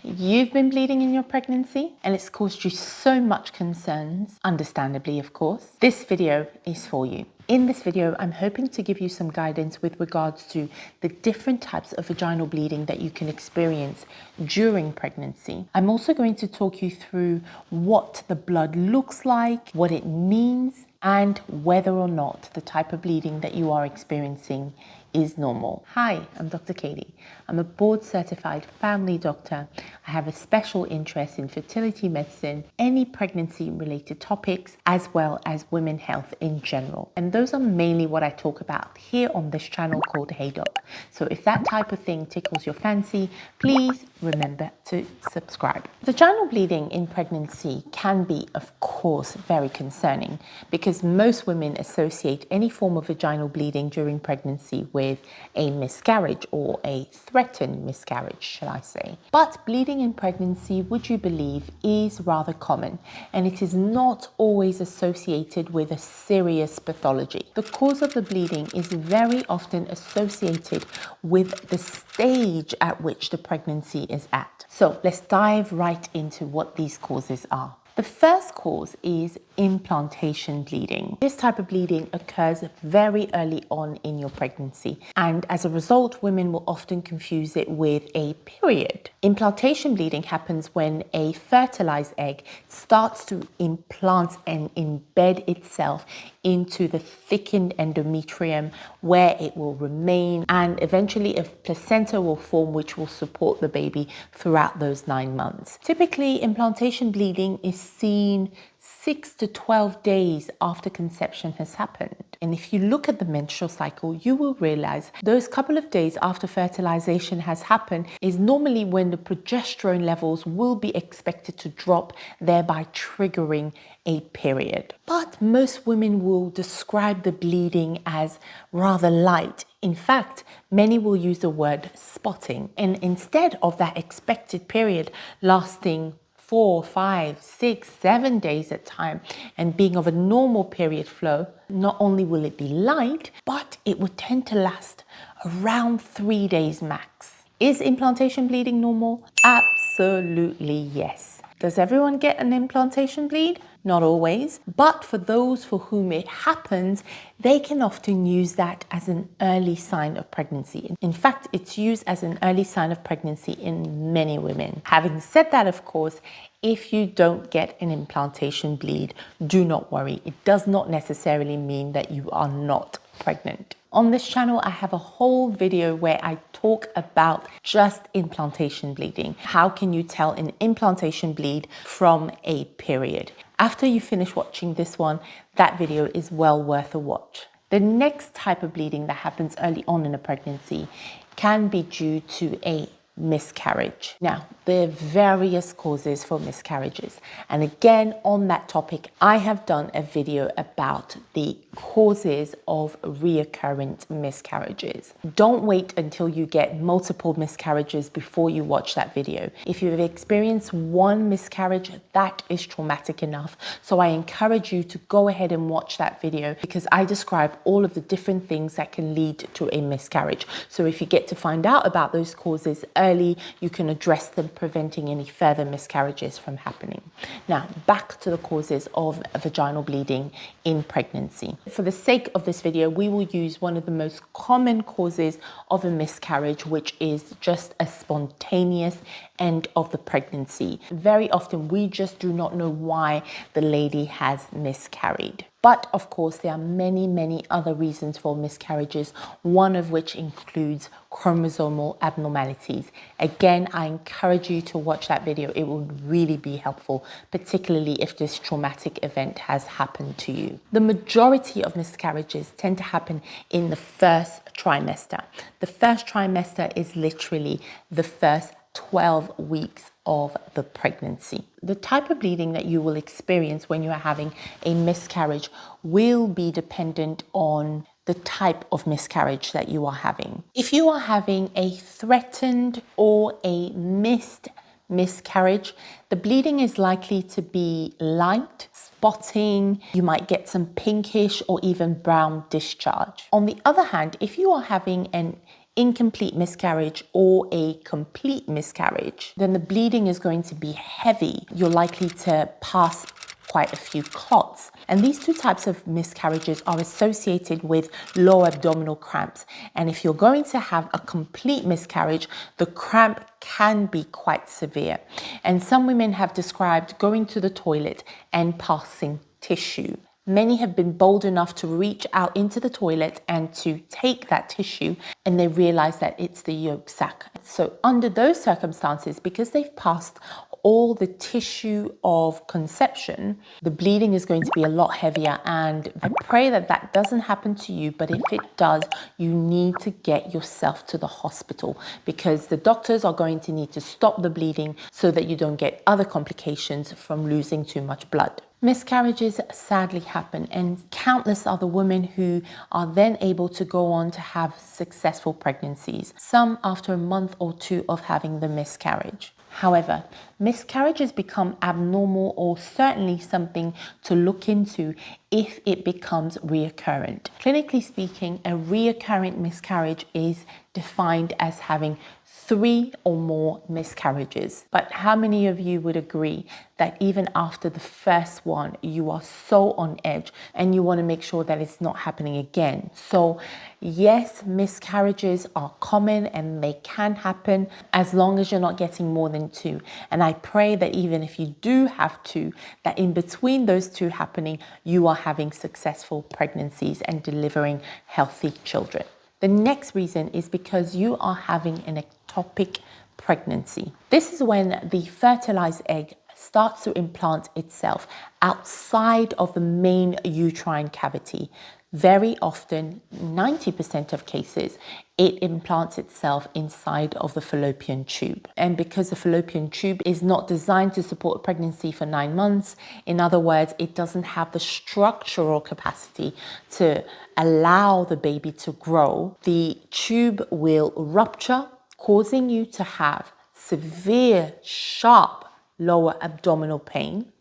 You've been bleeding in your pregnancy and it's caused you so much concerns, understandably of course. This video is for you. In this video, I'm hoping to give you some guidance with regards to the different types of vaginal bleeding that you can experience during pregnancy. I'm also going to talk you through what the blood looks like, what it means, and whether or not the type of bleeding that you are experiencing is normal. Hi, I'm Dr. Kady. I'm a board-certified family doctor. I have a special interest in fertility medicine, any pregnancy-related topics, as well as women's health in general. And those are mainly what I talk about here on this channel called HeyDoc. So if that type of thing tickles your fancy, please remember to subscribe. Vaginal bleeding in pregnancy can be, of course, very concerning because most women associate any form of vaginal bleeding during pregnancy with a miscarriage or a threatened miscarriage, shall I say. But bleeding in pregnancy, would you believe, is rather common, and it is not always associated with a serious pathology. The cause of the bleeding is very often associated with the stage at which the pregnancy is at. So let's dive right into what these causes are. The first cause is implantation bleeding. This type of bleeding occurs very early on in your pregnancy, and as a result, women will often confuse it with a period. Implantation bleeding happens when a fertilized egg starts to implant and embed itself into the thickened endometrium, where it will remain, and eventually a placenta will form which will support the baby throughout those 9 months. Typically, implantation bleeding is seen 6 to 12 days after conception has happened. And if you look at the menstrual cycle, you will realize those couple of days after fertilization has happened is normally when the progesterone levels will be expected to drop, thereby triggering a period. But most women will describe the bleeding as rather light. In fact, many will use the word spotting. And instead of that expected period lasting 4, 5, 6, 7 days at a time and being of a normal period flow, not only will it be light, but it would tend to last around 3 days max. Is implantation bleeding normal? Absolutely yes. Does everyone get an implantation bleed? Not always, but for those for whom it happens, they can often use that as an early sign of pregnancy. In fact, it's used as an early sign of pregnancy in many women. Having said that, of course, if you don't get an implantation bleed, do not worry. It does not necessarily mean that you are not pregnant. On this channel, I have a whole video where I talk about just implantation bleeding. How can you tell an implantation bleed from a period? After you finish watching this one, that video is well worth a watch. The next type of bleeding that happens early on in a pregnancy can be due to a miscarriage. Now, there are various causes for miscarriages. And again, on that topic, I have done a video about the causes of recurrent miscarriages. Don't wait until you get multiple miscarriages before you watch that video. If you've experienced one miscarriage, that is traumatic enough. So I encourage you to go ahead and watch that video because I describe all of the different things that can lead to a miscarriage. So if you get to find out about those causes early, you can address them, preventing any further miscarriages from happening. Now, back to the causes of vaginal bleeding in pregnancy. For the sake of this video, we will use one of the most common causes of a miscarriage, which is just a spontaneous end of the pregnancy. Very often, we just do not know why the lady has miscarried. But of course, there are many other reasons for miscarriages, one of which includes chromosomal abnormalities. Again, I encourage you to watch that video. It will really be helpful, particularly if this traumatic event has happened to you. The majority of miscarriages tend to happen in the first trimester. The first trimester is literally the first 12 weeks of the pregnancy. The type of bleeding that you will experience when you are having a miscarriage will be dependent on the type of miscarriage that you are having. If you are having a threatened or a missed miscarriage, the bleeding is likely to be light, spotting, you might get some pinkish or even brown discharge. On the other hand, if you are having an incomplete miscarriage or a complete miscarriage, then the bleeding is going to be heavy. You're likely to pass quite a few clots. And these two types of miscarriages are associated with lower abdominal cramps. And if you're going to have a complete miscarriage, the cramp can be quite severe. And some women have described going to the toilet and passing tissue. Many have been bold enough to reach out into the toilet and to take that tissue, and they realize that it's the yolk sac. So under those circumstances, because they've passed all the tissue of conception, the bleeding is going to be a lot heavier. And I pray that that doesn't happen to you, but if it does, you need to get yourself to the hospital, because the doctors are going to need to stop the bleeding so that you don't get other complications from losing too much blood. Miscarriages sadly happen, and countless other women who are then able to go on to have successful pregnancies, some after a month or two of having the miscarriage. However, miscarriages become abnormal, or certainly something to look into if it becomes reoccurrent. Clinically speaking, a reoccurrent miscarriage is defined as having 3 or more miscarriages. But how many of you would agree that even after the first one, you are so on edge and you want to make sure that it's not happening again? So yes, miscarriages are common and they can happen as long as you're not getting more than 2. And I pray that even if you do have 2, that in between those 2 happening, you are having successful pregnancies and delivering healthy children. The next reason is because you are having an ectopic pregnancy. This is when the fertilized egg starts to implant itself outside of the main uterine cavity. Very often, 90% of cases, it implants itself inside of the fallopian tube. And because the fallopian tube is not designed to support a pregnancy for 9 months, in other words, it doesn't have the structural capacity to allow the baby to grow, the tube will rupture, causing you to have severe, sharp lower abdominal pain.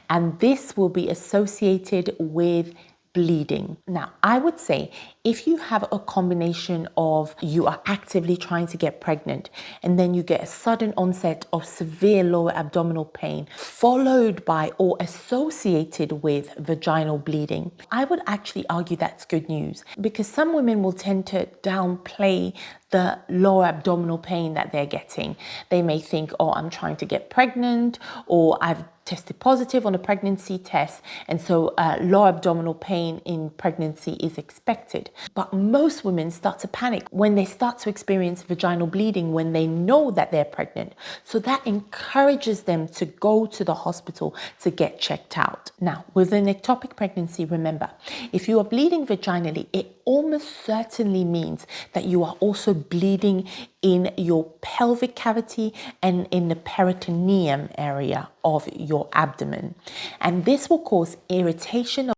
And this will be associated with bleeding. Now, I would say if you have a combination of you are actively trying to get pregnant and then you get a sudden onset of severe lower abdominal pain followed by or associated with vaginal bleeding, I would actually argue that's good news, because some women will tend to downplay the lower abdominal pain that they're getting. They may think, oh, I'm trying to get pregnant, or I've tested positive on a pregnancy test, and so lower abdominal pain in pregnancy is expected. But most women start to panic when they start to experience vaginal bleeding when they know that they're pregnant. So that encourages them to go to the hospital to get checked out. Now, with an ectopic pregnancy, remember, if you are bleeding vaginally, it almost certainly means that you are also bleeding in your pelvic cavity and in the peritoneum area of your abdomen. And this will cause irritation